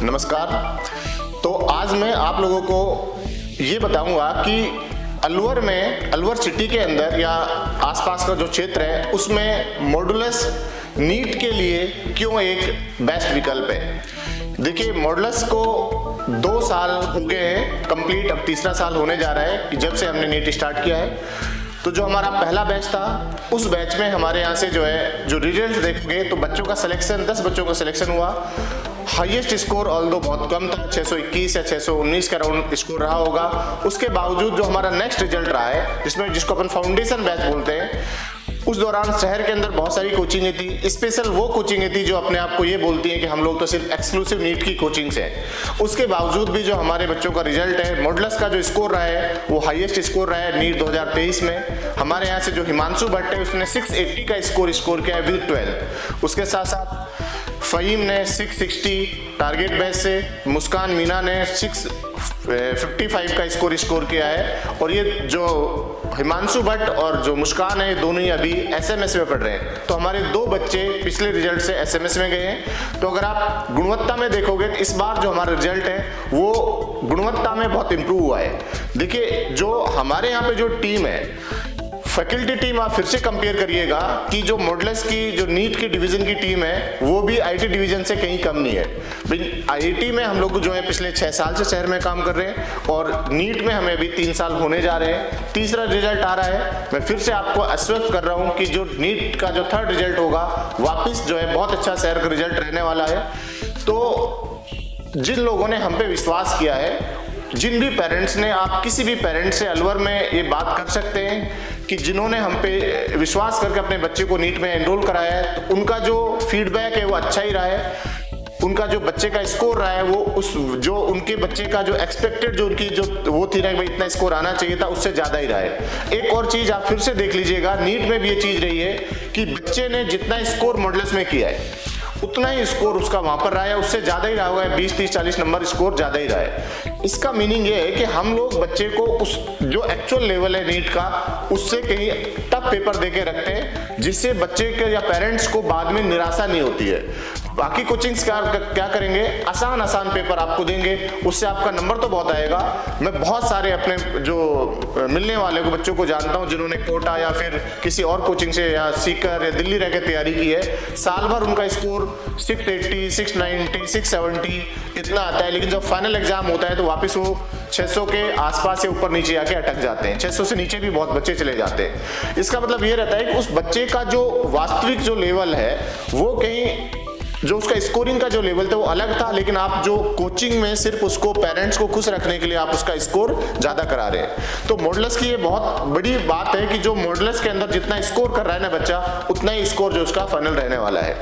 नमस्कार। तो आज मैं आप लोगों को ये बताऊंगा कि अलवर सिटी के अंदर या आसपास का जो क्षेत्र है उसमें मॉडुलस नीट के लिए क्यों एक बेस्ट विकल्प है। देखिए, मॉडुलस को 2 साल हो गए हैं कंप्लीट, अब तीसरा साल होने जा रहा है जब से हमने नीट स्टार्ट किया है। तो जो हमारा पहला बैच था उस बैच में हमारे यहाँ से जो रिजल्ट देखोगे तो बच्चों का सिलेक्शन 10 बच्चों का सिलेक्शन हुआ। हाईएस्ट स्कोर ऑल्दो बहुत कम था, 621 या 619 का राउंड स्कोर रहा होगा। उसके बावजूद जो हमारा नेक्स्ट रिजल्ट रहा है जिसको अपन फाउंडेशन बैच बोलते हैं, उस दौरान शहर के अंदर बहुत सारी कोचिंगें थी। स्पेशल वो कोचिंगें थी जो अपने आप को ये बोलती हैं कि हम लोग तो सिर्फ एक्सक्लूसिव नीट की कोचिंग से हैं। उसके बावजूद भी जो हमारे बच्चों का रिजल्ट है, मॉडुलस का जो स्कोर रहा है वो हाईएस्ट स्कोर रहा है नीट 2023 में। हमारे यहाँ से जो हिमांशु भट्ट है उसने 680 का स्कोर किया है विद 12। उसके साथ साथ फहीम ने 660 टारगेट बैच से, मुस्कान मीना ने 655 का स्कोर किया है। और ये जो हिमांशु भट्ट और जो मुस्कान है दोनों ही अभी एसएमएस में पढ़ रहे हैं। तो हमारे 2 बच्चे पिछले रिजल्ट से एसएमएस में गए हैं। तो अगर आप गुणवत्ता में देखोगे तो इस बार जो हमारा रिजल्ट है वो गुणवत्ता में बहुत इंप्रूव हुआ है। देखिए, जो हमारे यहाँ पे जो टीम है, फैकल्टी टीम, आप फिर से कंपेयर करिएगा कि जो मॉडुलस की जो नीट की डिवीजन की टीम है वो भी आईटी डिवीजन से कहीं कम नहीं है। आईटी में हम लोग जो है पिछले 6 साल से शहर में काम कर रहे हैं और नीट में हमें अभी 3 साल होने जा रहे हैं। तीसरा रिजल्ट आ रहा है। मैं फिर से आपको आश्वस्त कर रहा हूँ कि जो नीट का जो 3rd रिजल्ट होगा वापिस जो है बहुत अच्छा शहर का रिजल्ट रहने वाला है। तो जिन लोगों ने हम पे विश्वास किया है, जिन भी पेरेंट्स ने, आप किसी भी पेरेंट्स से अलवर में ये बात कर सकते हैं कि जिन्होंने हम पे विश्वास करके अपने बच्चे को नीट में एनरोल कराया है, तो उनका जो फीडबैक है वो अच्छा ही रहा है। उनका जो बच्चे का स्कोर रहा है वो जो उनके बच्चे का जो एक्सपेक्टेड जो उनकी जो वो थी ना, भाई इतना स्कोर आना चाहिए था, उससे ज्यादा ही रहा है। एक और चीज आप फिर से देख लीजिएगा, नीट में भी ये चीज रही है कि बच्चे ने जितना स्कोर मॉडुलस में किया है उतना ही स्कोर उसका वहां पर रहा है, उससे ज्यादा ही रहा हुआ है। 20, 30, 40 नंबर स्कोर ज्यादा ही रहा है। इसका मीनिंग ये है कि हम लोग बच्चे को उस जो एक्चुअल लेवल है नीट का उससे कहीं टफ पेपर देके रखते हैं, जिससे बच्चे के या पेरेंट्स को बाद में निराशा नहीं होती है। बाकी कोचिंग्स क्या करेंगे, आसान पेपर आपको देंगे, उससे आपका नंबर तो बहुत आएगा। मैं बहुत सारे अपने जो मिलने वाले को बच्चों को जानता हूं जिन्होंने कोटा या फिर किसी और कोचिंग से या सीकर या दिल्ली रह के तैयारी की है। साल भर उनका स्कोर 680, 690, 670 इतना आता है, लेकिन जब फाइनल एग्जाम होता है तो वापस वो 600 के आसपास से ऊपर नीचे आके अटक जाते हैं। 600 से नीचे भी बहुत बच्चे चले जाते हैं। इसका मतलब ये रहता है कि उस बच्चे का जो वास्तविक जो लेवल है वो कहीं जो उसका स्कोरिंग का जो लेवल था वो अलग था, लेकिन आप जो कोचिंग में सिर्फ उसको पेरेंट्स को खुश रखने के लिए आप उसका स्कोर ज्यादा करा रहे हैं। तो मॉडुलस की ये बहुत बड़ी बात है कि जो मॉडुलस के अंदर जितना स्कोर कर रहा है ना बच्चा, उतना ही स्कोर जो उसका फाइनल रहने वाला है।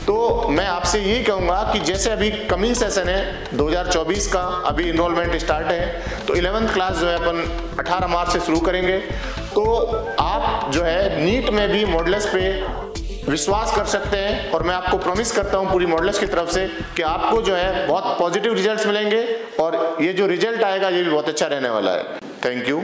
तो मैं आपसे यही कहूंगा कि जैसे अभी कमिंग सेशन है 2024 का, अभी इनरोलमेंट स्टार्ट है, तो 11th क्लास जो है अपन 18 मार्च से शुरू करेंगे। तो आप जो है नीट में भी मॉडुलस पे विश्वास कर सकते हैं और मैं आपको प्रॉमिस करता हूं पूरी मॉडुलस की तरफ से कि आपको जो है बहुत पॉजिटिव रिजल्ट्स मिलेंगे और ये जो रिजल्ट आएगा ये भी बहुत अच्छा रहने वाला है। Thank you.